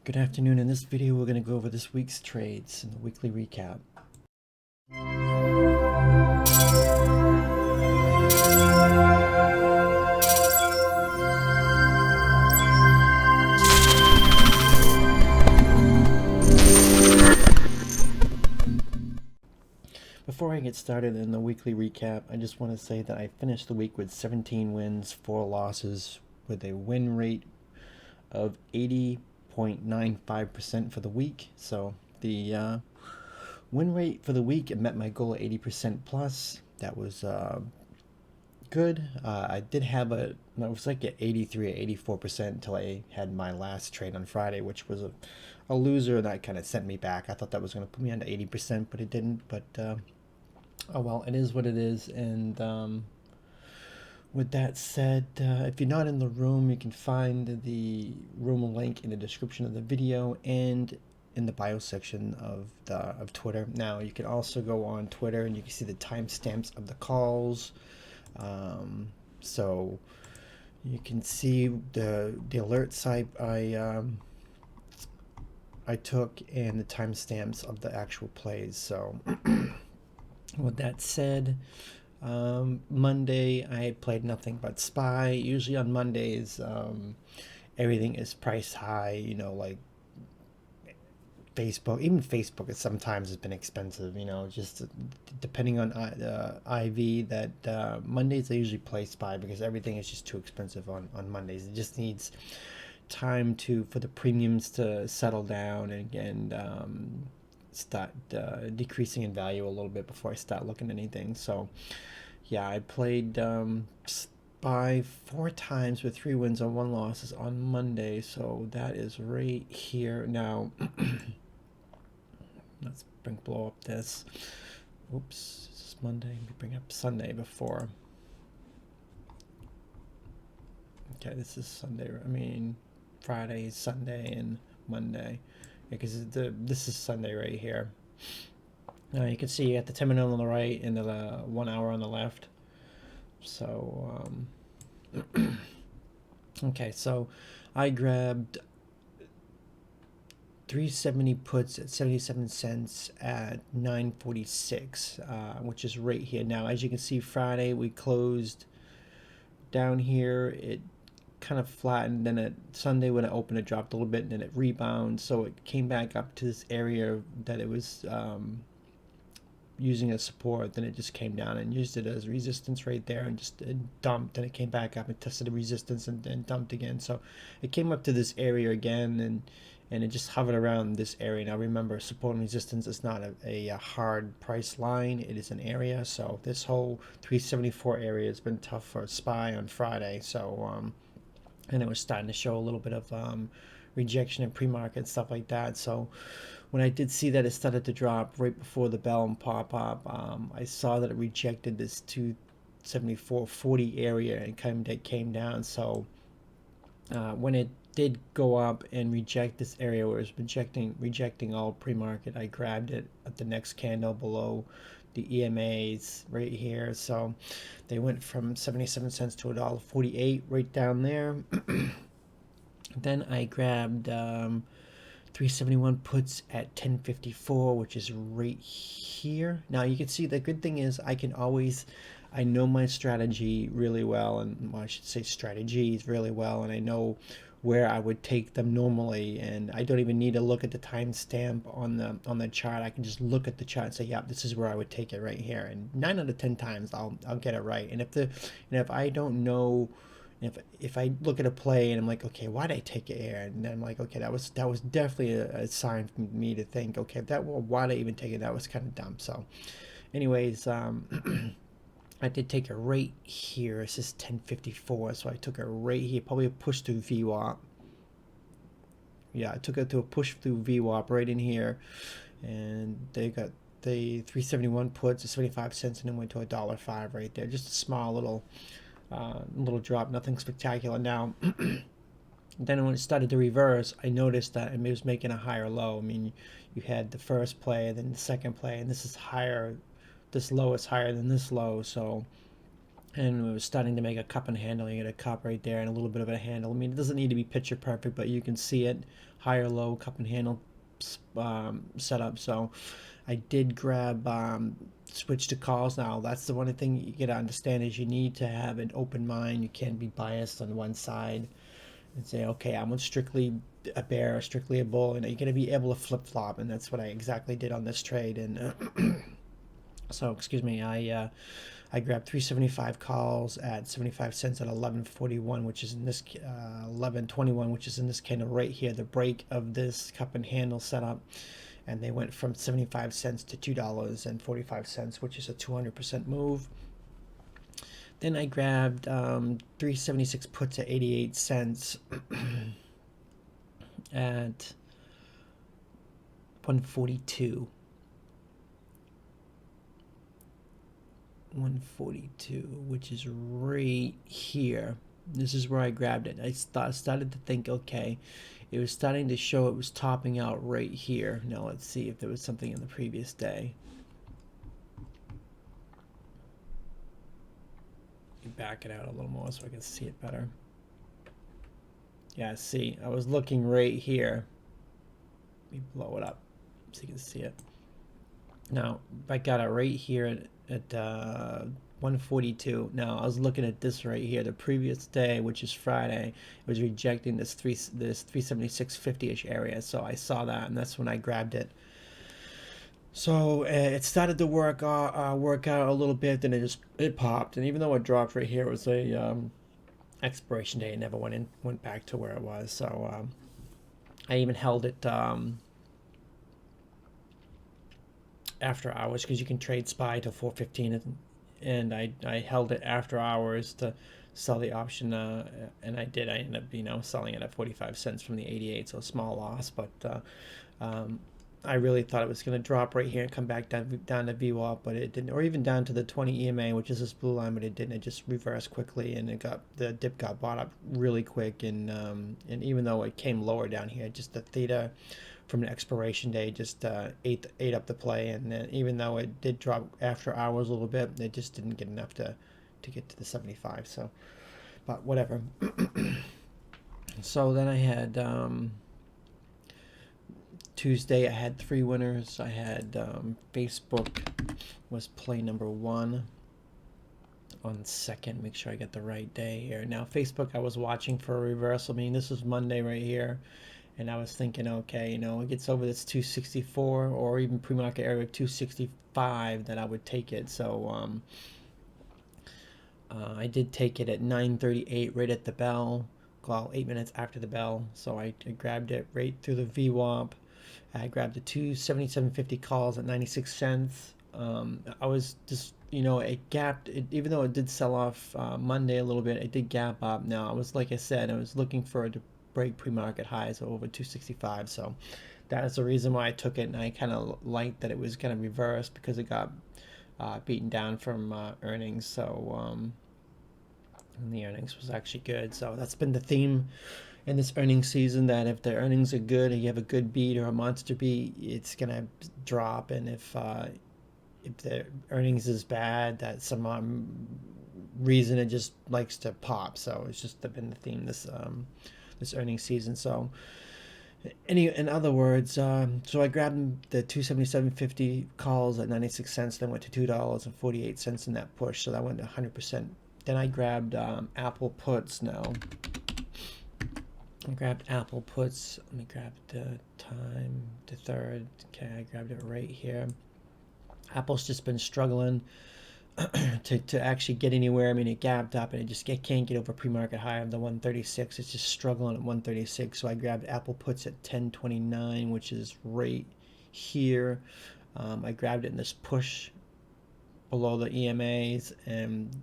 Good afternoon. In this video, we're going to go over this week's trades and the weekly recap. Before I get started in the weekly recap, I just want to say that I finished the week with 17 wins, 4 losses, with a win rate of 80.95% for the week. So the win rate for the week, it met my goal of 80% plus. That was good. I did have it was like at 83 or 84% until I had my last trade on Friday, which was a loser that kind of sent me back. I thought that was going to put me under 80%, but it didn't. But oh well, it is what it is. And with that said, if you're not in the room, you can find the room link in the description of the video and in the bio section of Twitter. Now you can also go on Twitter and you can see the timestamps of the calls. So you can see the alerts I took and the timestamps of the actual plays. So with that said, Monday I played nothing but SPY. Usually on Mondays, everything is priced high, like Facebook. Even Facebook sometimes has been expensive, just depending on IV. That Mondays I usually play SPY because everything is just too expensive on Mondays. It just needs time for the premiums to settle down and start decreasing in value a little bit before I start looking at anything. So yeah, I played SPY 4 times with 3 wins and 1 losses on Monday. So that is right here. Now let's blow up this. Oops, this is Monday. Let me bring up Sunday before. Okay, this is Sunday. I mean, Friday, Sunday, and Monday. Because this is Sunday right here. Now you can see you got the 10-minute on the right and the 1 hour on the left. So okay, so I grabbed 370 puts at 77 cents at 9:46, which is right here. Now, as you can see, Friday we closed down here. It kind of flattened. Then at Sunday when it opened, it dropped a little bit, and then it rebounded. So it came back up to this area that it was using as support. Then it just came down and used it as resistance right there, and just dumped. And it came back up and tested the resistance and dumped again. So it came up to this area again, and it just hovered around this area. Now remember, support and resistance is not a hard price line. It is an area. So this whole 374 area has been tough for SPY on Friday. So and it was starting to show a little bit of rejection in pre-market and stuff like that. So when I did see that it started to drop right before the bell and pop up, I saw that it rejected this 274.40 area and came down. So when it did go up and reject this area where it was rejecting all pre-market, I grabbed it at the next candle below the EMAs right here. So they went from 77 cents to $1.48 right down there. Then I grabbed 371 puts at 10.54, which is right here. Now you can see the good thing is I know my strategy really well, and well, I should say strategies really well, and I know where I would take them normally, and I don't even need to look at the timestamp on the chart. I can just look at the chart and say, yeah, this is where I would take it right here. And 9 out of 10 times I'll get it right. And if I don't know, if I look at a play and I'm like, okay, why did I take it here? And then I'm like, okay, that was definitely a sign for me to think, okay, why did I even take it? That was kind of dumb. So anyways, I did take a right here. This is 10.54, so I took a right here. Probably a push through VWAP. Yeah, I took it to a push through VWAP right in here, and they got the 371 puts at 75 cents, and then went to $1.05 right there. Just a small little drop, nothing spectacular. Now, then when it started to reverse, I noticed that it was making a higher low. I mean, you had the first play, then the second play, and this is higher. This low is higher than this low, so and it was starting to make a cup and handle. You get a cup right there and a little bit of a handle. I mean, it doesn't need to be picture perfect, but you can see it, higher, low, cup and handle setup. So I did grab switch to calls. Now that's the one thing you gotta understand is you need to have an open mind. You can't be biased on one side and say, okay, I'm strictly a bear, strictly a bull. You're gonna be able to flip flop, and that's what I exactly did on this trade. And so excuse me, I grabbed 375 calls at 75 cents at 11.41, which is in this 11.21, which is in this candle right here, the break of this cup and handle setup. And they went from 75 cents to $2.45, which is a 200% move. Then I grabbed 376 puts at 88 cents at 142. 142, which is right here. This is where I grabbed it. I started to think, okay, it was starting to show it was topping out right here. Now let's see if there was something in the previous day. Back it out a little more so I can see it better. Yeah, see, I was looking right here. Let me blow it up so you can see it. Now, I got it right here at 142. Now, I was looking at this right here. The previous day, which is Friday, it was rejecting this 376.50-ish area. So I saw that, and that's when I grabbed it. So it started to work out a little bit, then it popped, and even though it dropped right here, it was a expiration day. It never went back to where it was. So I even held it after hours because you can trade SPY to 4:15, and I held it after hours to sell the option, and I did. I ended up selling it at 45 cents from the 88, so a small loss, but I really thought it was going to drop right here and come back down to VWAP, but it didn't, or even down to the 20 EMA, which is this blue line, but it didn't. It just reversed quickly, and the dip got bought up really quick, and even though it came lower down here, just the theta from the expiration day just ate up the play, and even though it did drop after hours a little bit, it just didn't get enough to get to the 75. So, but whatever. So then I had Tuesday, I had 3 winners. I had Facebook was play number 1 on second. Make sure I get the right day here. Now, Facebook, I was watching for a reversal. I mean, this was Monday right here. And I was thinking, okay, it gets over this 264 or even pre-market area 265, that I would take it. So I did take it at 9:38, right at the bell. Well, 8 minutes after the bell. So I grabbed it right through the VWAP. I grabbed the 277.50 calls at 96 cents. I was just, it gapped. Even though it did sell off Monday a little bit, it did gap up. Now, like I said, I was looking for it to break pre-market highs over 265. So that is the reason why I took it. And I kind of liked that it was going to reverse because it got beaten down from earnings. So and the earnings was actually good. So that's been the theme in this earnings season, that if the earnings are good and you have a good beat or a monster beat, it's gonna drop. And if the earnings is bad, that some reason it just likes to pop. So it's just been the theme this earnings season. So in other words, so I grabbed the 277.50 calls at 96 cents, then went to $2.48 in that push. So that went to 100%. Then I grabbed Apple puts now. I grabbed Apple puts. Let me grab the time, the third. Okay, I grabbed it right here. Apple's just been struggling to actually get anywhere. I mean, it gapped up and it can't get over pre-market high of the 136. It's just struggling at 136. So I grabbed Apple puts at 10.29, which is right here. I grabbed it in this push below the EMAs, and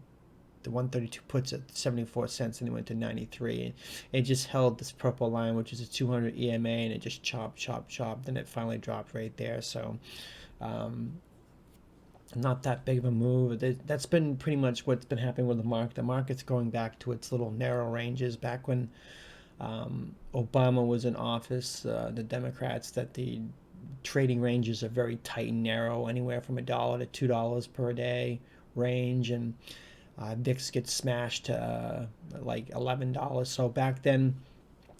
the 132 puts at 74 cents, and it went to 93. It just held this purple line, which is a 200 EMA, and it just chopped. Then it finally dropped right there. So not that big of a move. That's been pretty much what's been happening with the market. The market's going back to its little narrow ranges. Back when Obama was in office, the Democrats, that the trading ranges are very tight and narrow, anywhere from $1 to $2 per day range. And VIX gets smashed to like $11. So back then,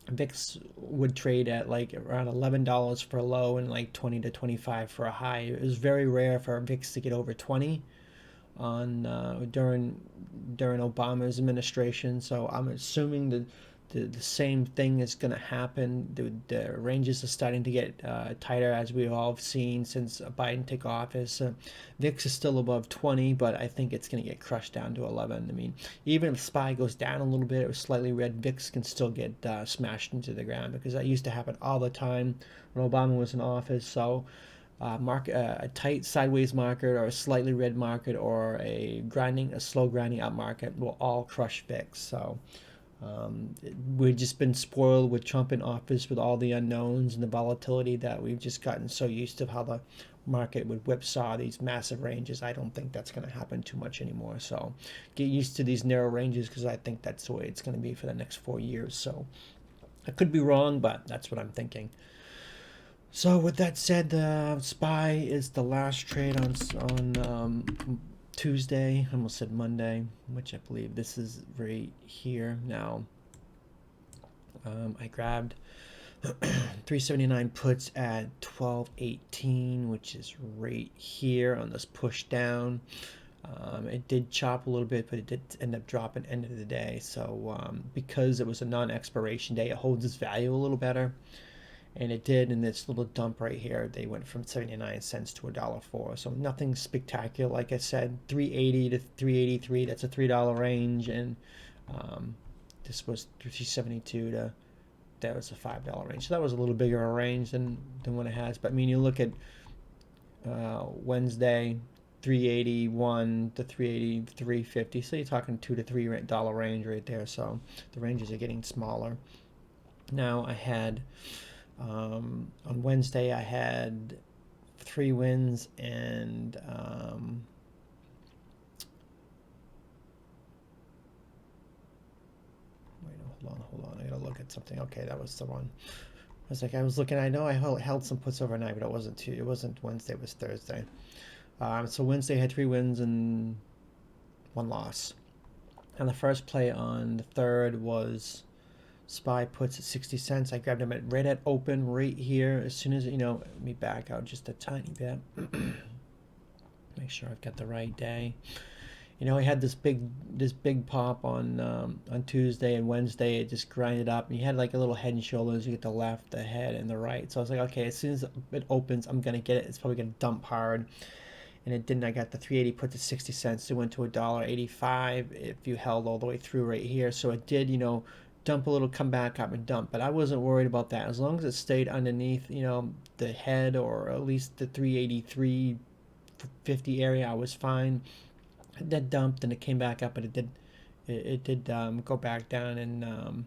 VIX would trade at like around $11 for a low and like 20 to 25 for a high. It was very rare for VIX to get over 20 on during Obama's administration. So I'm assuming that the same thing is going to happen. The ranges are starting to get tighter, as we all have seen since Biden took office. VIX is still above 20, but I think it's going to get crushed down to 11. I mean, even if SPY goes down a little bit or slightly red, VIX can still get smashed into the ground, because that used to happen all the time when Obama was in office. So a tight sideways market or a slightly red market or a slow grinding up market will all crush VIX. So we've just been spoiled with Trump in office, with all the unknowns and the volatility, that we've just gotten so used to how the market would whipsaw these massive ranges. I don't think that's going to happen too much anymore. So get used to these narrow ranges, because I think that's the way it's going to be for the next 4 years. So I could be wrong, but that's what I'm thinking. So with that said, the SPY is the last trade on Tuesday. I almost said Monday, which I believe this is right here now. I grabbed 379 puts at 12.18, which is right here on this push down. It did chop a little bit, but it did end up dropping end of the day. So because it was a non-expiration day, it holds its value a little better. And it did in this little dump right here. They went from 79 cents to $1.04. So nothing spectacular. Like I said, 380 to 383. That's a $3 range, and this was 372 to, that was a $5 range. So that was a little bigger a range than what it has. But I mean, you look at Wednesday, 381 to 380, 350. So you're talking $2 to $3 range right there. So the ranges are getting smaller. Now I had. On Wednesday, I had 3 wins and wait, hold on. I gotta look at something. Okay, that was the one. I was looking. I know I held some puts overnight, but it wasn't Wednesday. It was Thursday. So Wednesday I had 3 wins and 1 loss. And the first play on the 3rd was SPY puts at 60 cents. I grabbed them right at open right here. As soon as, let me back out just a tiny bit. Make sure I've got the right day. I had this big pop on Tuesday and Wednesday. It just grinded up, and you had like a little head and shoulders. You get the left, the head, and the right. So I was like, okay, as soon as it opens, I'm gonna get it. It's probably gonna dump hard, and it didn't. I got the 380 put to 60 cents. It went to $1.85 if you held all the way through right here. So it did, dump a little, come back up and dump. But I wasn't worried about that. As long as it stayed underneath, the head, or at least the 383.50 area, I was fine. That dumped and it came back up, but it did go back down and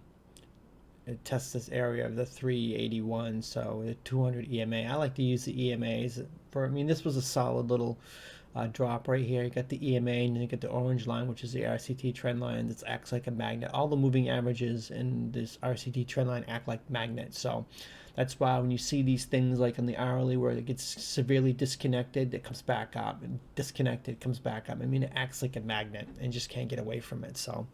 it tests this area of the 381. So the 200 EMA. I like to use the EMAs for. I mean, this was a solid little drop right here. You got the EMA, and then you get the orange line, which is the RCT trend line that acts like a magnet. All the moving averages in this RCT trend line act like magnets. So that's why when you see these things like on the hourly where it gets severely disconnected, it comes back up, and disconnected, comes back up. I mean, it acts like a magnet and just can't get away from it. So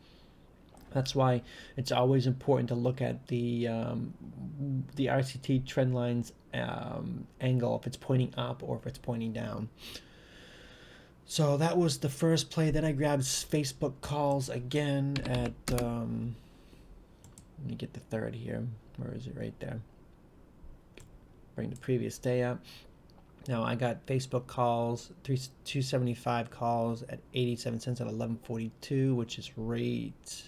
that's why it's always important to look at the RCT trend line's angle, if it's pointing up or if it's pointing down. So that was the first play. Then I grabbed Facebook calls again at, let me get the 3rd here. Where is it? Right there. Bring the previous day up. Now I got Facebook calls, 275 calls at 87 cents at 11.42, which is right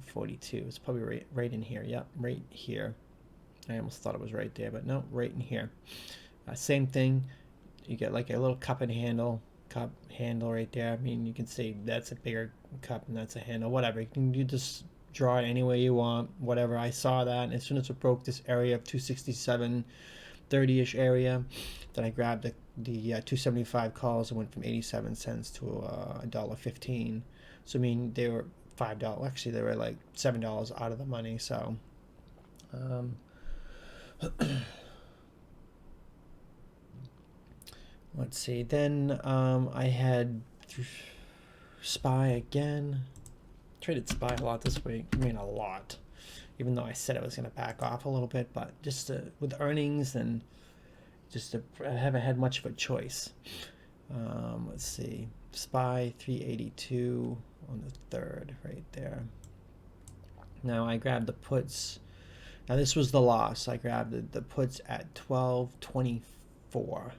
42. It's probably right in here. Yep, right here. I almost thought it was right there, but no, right in here. Same thing. You get like a little cup handle right there. I mean, you can see that's a bigger cup and that's a handle, whatever. You just draw it any way you want, whatever. I saw that, and as soon as it broke this area of 267.30-ish area, then I grabbed the 275 calls and went from 87 cents to $1.15. So I mean, they were $5. Actually, they were like $7 out of the money. So let's see. Then I had SPY again. Traded SPY a lot this week. I mean, a lot. Even though I said I was going to back off a little bit, but just with earnings and just I haven't had much of a choice. Let's see. SPY 382 on the 3rd right there. Now I grabbed the puts. Now this was the loss. I grabbed the puts at 1224,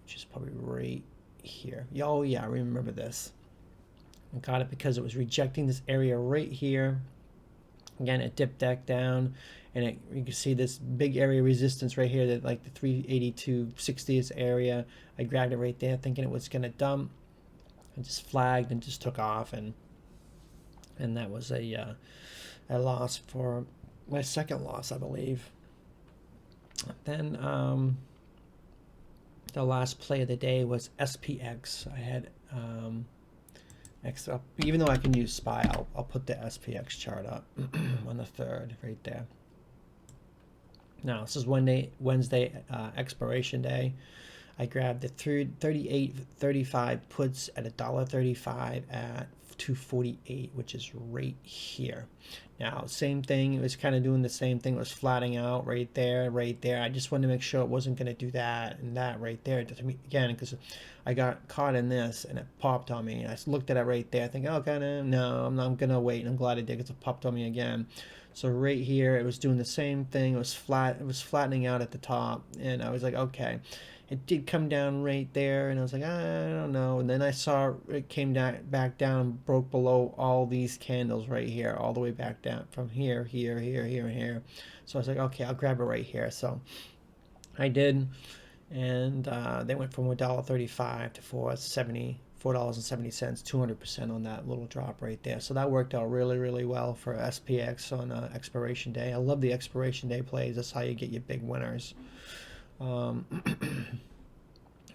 which is probably right here. Oh yeah, I remember this. I got it because it was rejecting this area right here. Again, it dipped back down, and you can see this big area resistance right here, that like the 382.60 area. I grabbed it right there, thinking it was going to dump. I just flagged and just took off, and that was a loss for my second loss, I believe. Then the last play of the day was SPX. I had even though I can use SPY, I'll put the SPX chart up on the 3rd right there. Now this is Wednesday expiration day. I grabbed the 38.35 puts at $1.35 at 248, which is right here. Now same thing, it was kind of doing the same thing. It was flattening out right there. I just wanted to make sure it wasn't going to do that and that right there again, because I got caught in this and it popped on me. I looked at it right there thinking, okay, no, I'm gonna wait, and I'm glad it did because it popped on me again. So right here it was doing the same thing. It was flattening out at the top, and I was like, okay. It did come down right there, and I was like, I don't know. And then I saw it came back down and broke below all these candles right here, all the way back down from here, here. So I was like, okay, I'll grab it right here. So I did, and they went from $1.35 to $4.70, $4.70, 200% on that little drop right there. So that worked out really, really well for SPX on expiration day. I love the expiration day plays. That's how you get your big winners.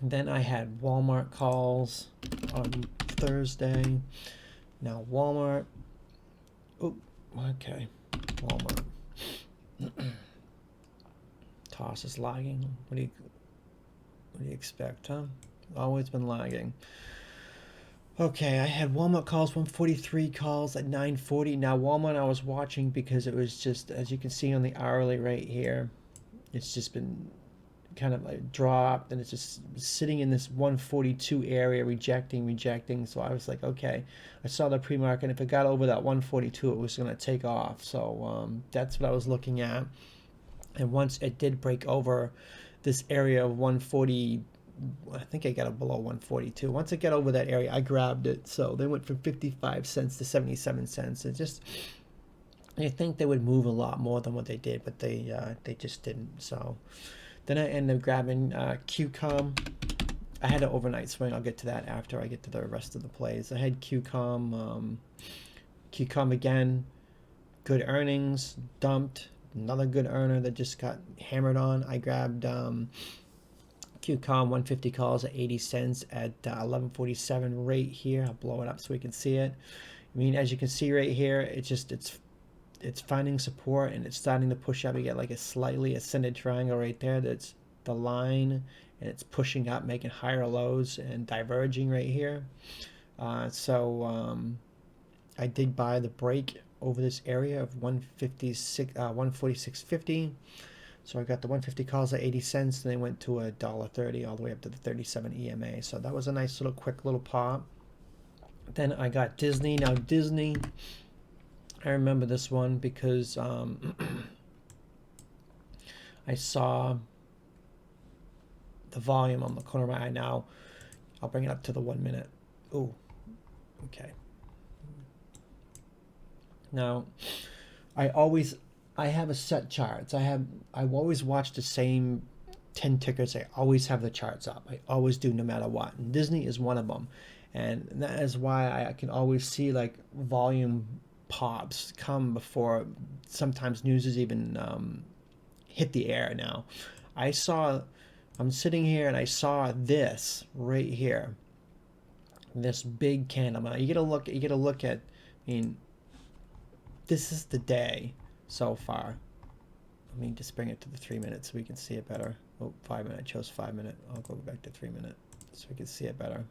Then I had Walmart calls on Thursday. Now Walmart. Oh, okay. Walmart. Toss is lagging. What do you expect, huh? Always been lagging. Okay, I had Walmart calls, 143 calls at 940. Now Walmart I was watching because it was just, as you can see on the hourly right here, it's just been kind of like dropped, and it's just sitting in this 142 area, rejecting. So I was like, okay, I saw the pre-market, and if it got over that 142, it was going to take off. So that's what I was looking at. And once it did break over this area of 140, I think I got it below 142. Once it got over that area, I grabbed it. So they went from 55 cents to 77 cents. It just, I think they would move a lot more than what they did, but they just didn't. So then I ended up grabbing QCOM. I had an overnight swing. I'll get to that after I get to the rest of the plays. I had QCOM. QCOM again, good earnings, dumped. Another good earner that just got hammered on. I grabbed QCOM 150 calls at 80 cents at 1147 right here. I'll blow it up so we can see it. I mean, as you can see right here, it's finding support, and it's starting to push up. You get like a slightly ascended triangle right there. That's the line, and it's pushing up, making higher lows and diverging right here. So I did buy the break over this area of 146.50. So I got the 150 calls at 80 cents, and they went to $1.30 all the way up to the 37 EMA. So that was a nice little quick little pop. Then I got Disney. Now Disney, I remember this one because I saw the volume on the corner of my eye. Now I'll bring it up to the 1 minute. Ooh, okay. Now I have a set charts. I've always watched the same 10 tickers. I always have the charts up. I always do, no matter what. And Disney is one of them, and that is why I can always see like volume pops come before sometimes news is even hit the air. Now I'm sitting here and I saw this right here, this big candle. Now you get to look at, I mean, this is the day so far. Let me just bring it to the 3 minutes so we can see it better. Oh, 5 minute. I chose 5 minute. I'll go back to 3 minute so we can see it better.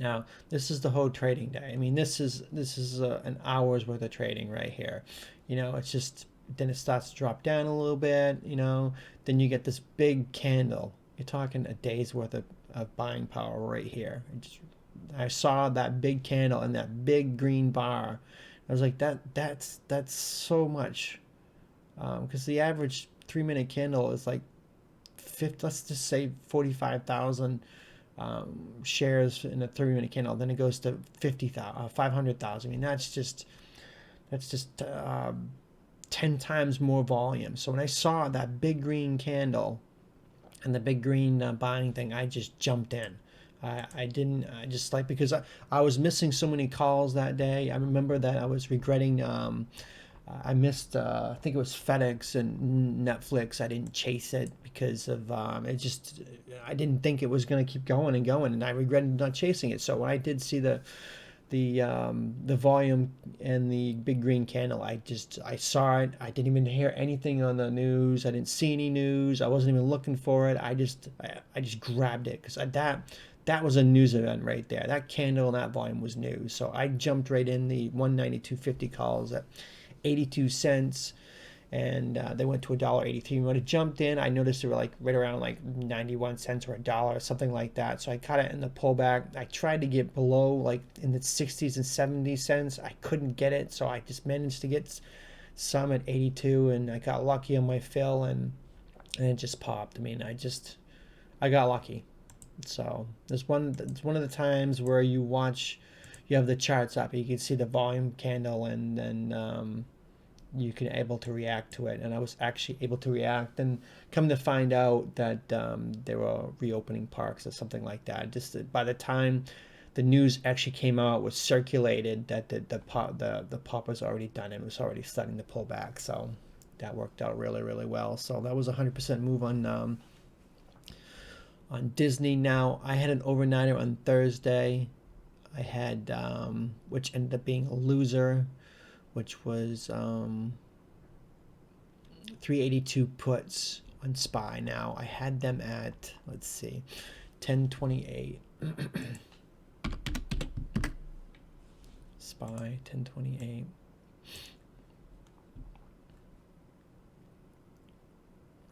Now, this is the whole trading day. I mean, this is an hour's worth of trading right here. It's just then it starts to drop down a little bit. Then you get this big candle. You're talking a day's worth of buying power right here. I saw that big candle and that big green bar. I was like, that's so much, because the average 3-minute candle is like 50, let's just say 45,000 shares in a 3-minute candle. Then it goes to 50,000, 500,000. I mean, that's just 10 times more volume. So when I saw that big green candle and the big green buying thing, I just jumped in. I didn't, I just like, because I was missing so many calls that day. I remember that I was regretting, I missed, I think it was FedEx and Netflix. I didn't chase it because of, I didn't think it was going to keep going and going, and I regretted not chasing it. So when I did see the volume and the big green candle, I saw it. I didn't even hear anything on the news. I didn't see any news. I wasn't even looking for it. I just grabbed it because that was a news event right there. That candle and that volume was news. So I jumped right in the 192.50 calls at 82 cents, and they went to $1.83. When it jumped in, I noticed they were like right around like 91 cents or $1, something like that. So I caught it in the pullback. I tried to get below like in the 60s and 70 cents. I couldn't get it, so I just managed to get some at 82, and I got lucky on my fill, and it just popped. I mean, I got lucky. So it's one of the times where you have the charts up, you can see the volume candle, and then you can able to react to it. And I was actually able to react, and come to find out that they were reopening parks or something like that. Just by the time the news actually came out, was circulated, that the pop was already done and was already starting to pull back. So that worked out really, really well. So that was a 100% move on Disney. Now, I had an overnighter on Thursday. I had, which ended up being a loser, which was 382 puts on SPY. Now, I had them at, let's see, 1028. SPY, 1028.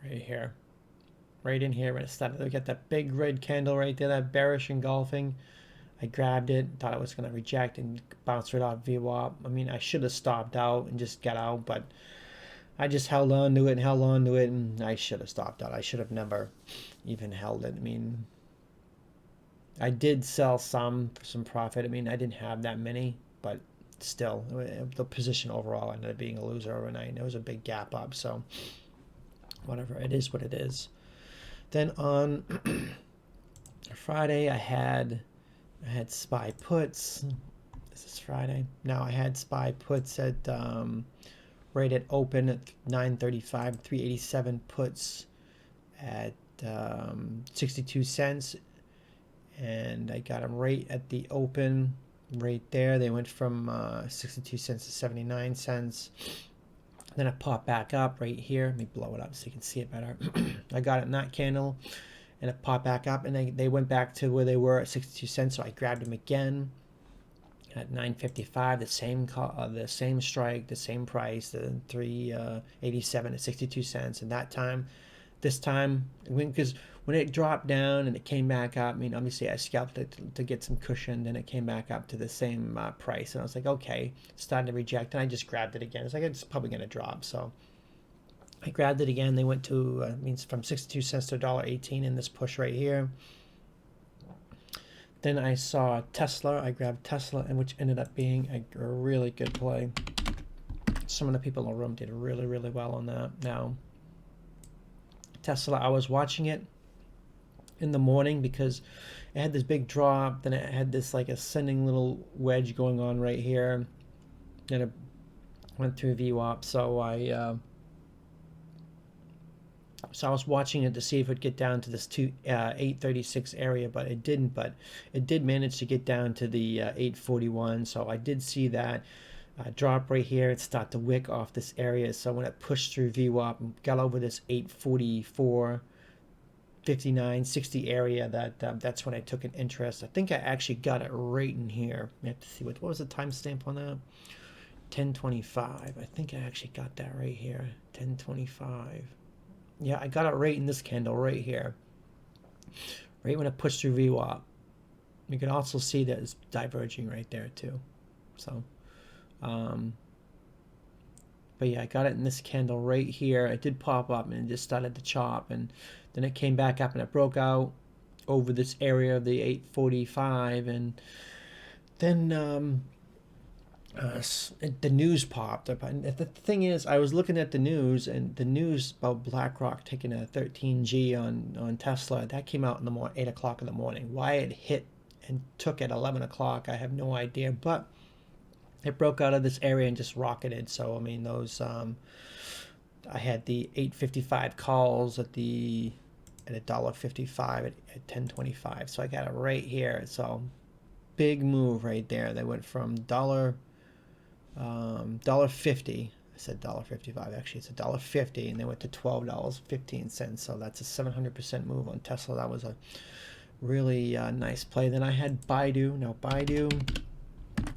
Right here. Right in here when it started. We got that big red candle right there, that bearish engulfing. I grabbed it, thought I was going to reject and bounce right off VWAP. I mean, I should have stopped out and just got out, but I just held on to it, and I should have stopped out. I should have never even held it. I mean, I did sell some for some profit. I mean, I didn't have that many, but still, the position overall ended up being a loser overnight. There was a big gap up, so whatever. It is what it is. Then on Friday, I had SPY puts. This is Friday. Now I had SPY puts at right at open at 935, 387 puts at 62 cents, and I got them right at the open, right there. They went from 62 cents to 79 cents. Then it popped back up right here. Let me blow it up so you can see it better. I got it in that candle, and it popped back up, and they went back to where they were at 62 cents. So I grabbed them again at 9.55. The same strike, the same price, the 387 at 62 cents. And this time, because when it dropped down and it came back up, I mean, obviously I scalped it to get some cushion. Then it came back up to the same price, and I was like, okay, starting to reject, and I just grabbed it again. It's like, it's probably going to drop, so I grabbed it again. They went to means from 62 cents to $1.18 in this push right here. Then I saw Tesla. I grabbed Tesla, and which ended up being a really good play. Some of the people in the room did really, really well on that. Now, Tesla, I was watching it in the morning because it had this big drop, then it had this like ascending little wedge going on right here, and it went through VWAP. So I was watching it to see if it would get down to this 836 area, but it didn't. But it did manage to get down to the 841. So I did see that drop right here. It started to wick off this area. So when it pushed through VWAP and got over this 844.50 59, 60 area that's when I took an interest. I think I actually got it right in here. I have to see what was the timestamp on that. 1025. I think I actually got that right here. 1025. Yeah, I got it right in this candle right here. Right when it pushed through VWAP. You can also see that it's diverging right there too. So, but yeah, I got it in this candle right here. It did pop up and it just started to chop, and then it came back up and it broke out over this area of the 845, and then the news popped up. And the thing is, I was looking at the news, and the news about BlackRock taking a 13G on Tesla, that came out in the morning, 8 o'clock in the morning. Why it hit and took at 11 o'clock, I have no idea, but it broke out of this area and just rocketed. So I mean, those I had the 855 calls at $1.55 at 1025, so I got it right here. So big move right there. They went from $1.50. I said $1.55. Actually, it's $1.50, and they went to $12.15. So that's a 700% move on Tesla. That was a really nice play. Then I had Baidu. Now Baidu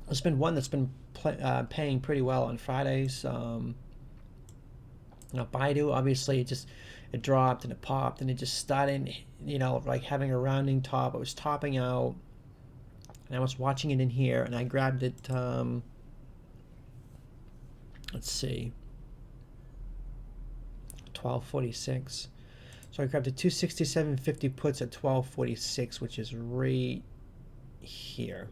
has been one that's been paying pretty well on Fridays. Now Baidu, obviously, it dropped and it popped, and it just started, like having a rounding top. It was topping out, and I was watching it in here, and I grabbed it. Let's see, 1246. So I grabbed the 267.50 puts at 1246, which is right here.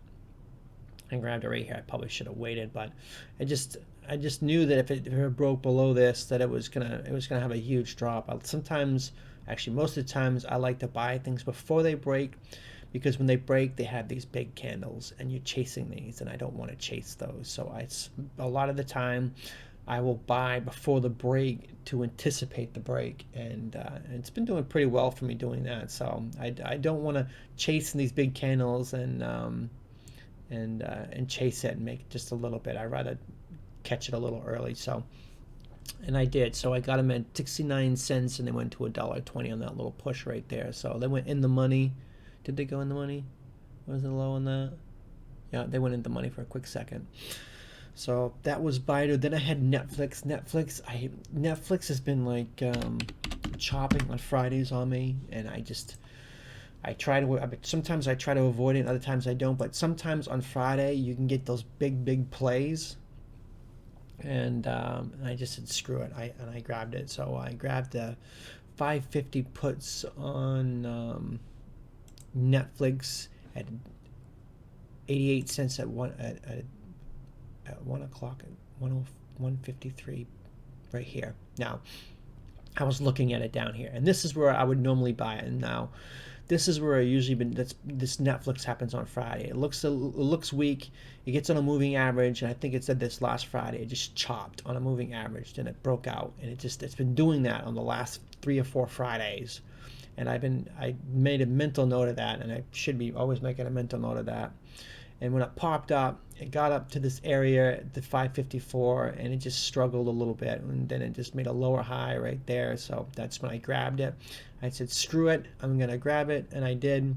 I grabbed it right here. I probably should have waited, but I just knew that if it broke below this, that it was gonna have a huge drop. Sometimes, actually most of the times, I like to buy things before they break, because when they break, they have these big candles, and you're chasing these, and I don't want to chase those. So a lot of the time, I will buy before the break to anticipate the break, and it's been doing pretty well for me doing that. So I don't want to chase these big candles and chase it and make just a little bit. I'd rather catch it a little early. So, and I did. So I got them at 69 cents, and they went to $1.20 on that little push right there. So they went in the money. Did they go in the money? Was it low on that? Yeah, they went in the money for a quick second. So that was Baidu. Then I had Netflix. Netflix has been like chopping on Fridays on me, and sometimes I try to avoid it, other times I don't. But sometimes on Friday you can get those big plays, and I just said screw it. I grabbed it. So I grabbed the 550 puts on Netflix at 88 cents at 1 o'clock at 1:53 right here. Now I was looking at it down here, and this is where I would normally buy it. And now this is where I usually been. This Netflix happens on Friday. It looks weak. It gets on a moving average, and I think it said this last Friday. It just chopped on a moving average, then it broke out, and it's been doing that on the last 3 or 4 Fridays. And I made a mental note of that, and I should be always making a mental note of that. And when it popped up, it got up to this area, the 554, and it just struggled a little bit, and then it just made a lower high right there. So that's when I grabbed it. I said, screw it, I'm gonna grab it, and I did.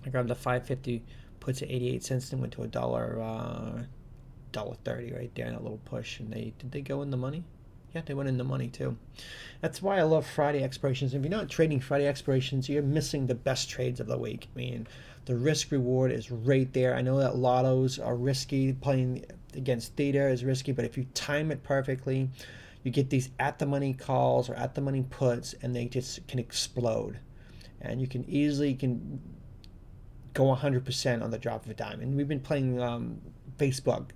I grabbed the 550 puts at 88 cents and went to $1.30 right there in a little push. And did they go in the money? Yeah, they went in the money too. That's why I love Friday expirations. If you're not trading Friday expirations, you're missing the best trades of the week. I mean, the risk reward is right there. I know that lottos are risky. Playing against theta is risky, but if you time it perfectly, you get these at the money calls or at the money puts, and they just can explode. And you can easily go 100% on the drop of a dime. And we've been playing Facebook,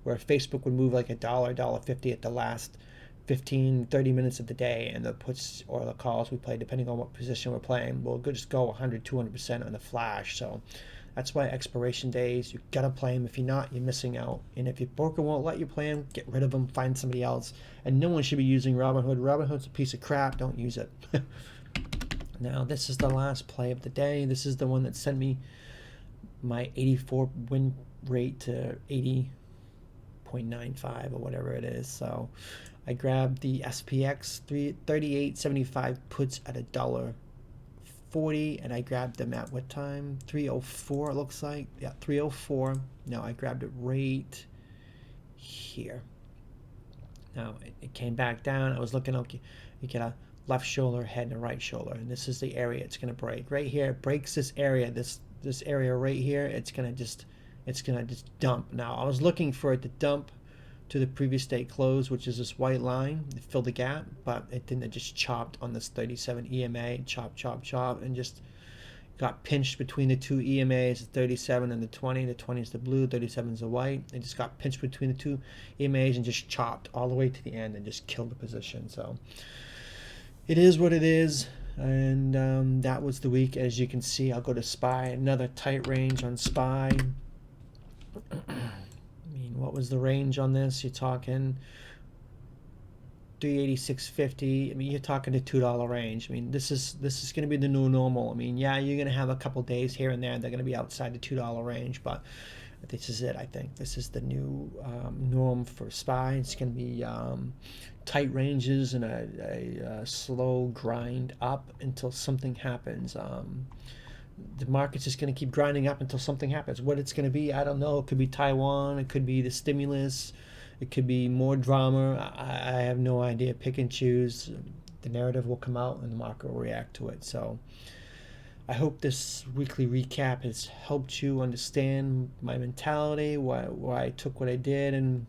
where Facebook would move like $1.50 at the last 15-30 minutes of the day, and the puts or the calls we play, depending on what position we're playing, will just go 100-200% on the flash. So that's why expiration days, you gotta play them. If you're not, you're missing out. And if your broker won't let you play them, get rid of them, find somebody else. And no one should be using Robinhood. Robinhood's a piece of crap. Don't use it. Now this is the last play of the day. This is the one that sent me my 84 win rate to 80.95 or whatever it is. So I grabbed the SPX 38.75 puts at $1.30. 340, and I grabbed them at what time? 304, it looks like. Yeah, 304. Now I grabbed it right here. Now it came back down. I was looking, okay, you get a left shoulder head and a right shoulder, and this is the area it's going to break. Right here, it breaks this area, this area right here. It's going to just dump. Now I was looking for it to dump to the previous day close, which is this white line, to fill the gap, but it didn't. It just chopped on this 37 EMA, chop, and just got pinched between the two EMAs, the 37 and the 20. The 20 is the blue, 37 is the white. It just got pinched between the two EMAs and just chopped all the way to the end and just killed the position. So it is what it is. And that was the week. As you can see, I'll go to SPY, another tight range on SPY. I mean, what was the range on this? You're talking 386.50. I mean, you're talking a $2 range. I mean, this is going to be the new normal. I mean, yeah, you're going to have a couple days here and there they're going to be outside the $2 range, but this is it. I think this is the new norm for SPY. It's going to be tight ranges and a slow grind up until something happens. The market's just going to keep grinding up until something happens. What it's going to be, I don't know. It could be Taiwan. It could be the stimulus. It could be more drama. I have no idea. Pick and choose. The narrative will come out and the market will react to it. So I hope this weekly recap has helped you understand my mentality, why I took what I did, and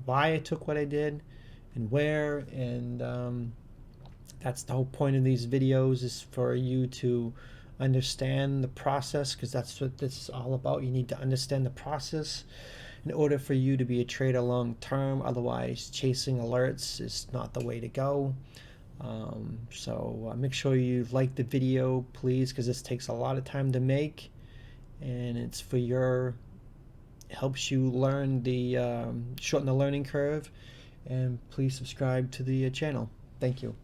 why I took what I did, and where. And that's the whole point of these videos, is for you to understand the process, because that's what this is all about. You need to understand the process in order for you to be a trader long term. Otherwise, chasing alerts is not the way to go. So make sure you like the video, please, because this takes a lot of time to make, and it's for your, helps you learn the shorten the learning curve. And please subscribe to the channel. Thank you.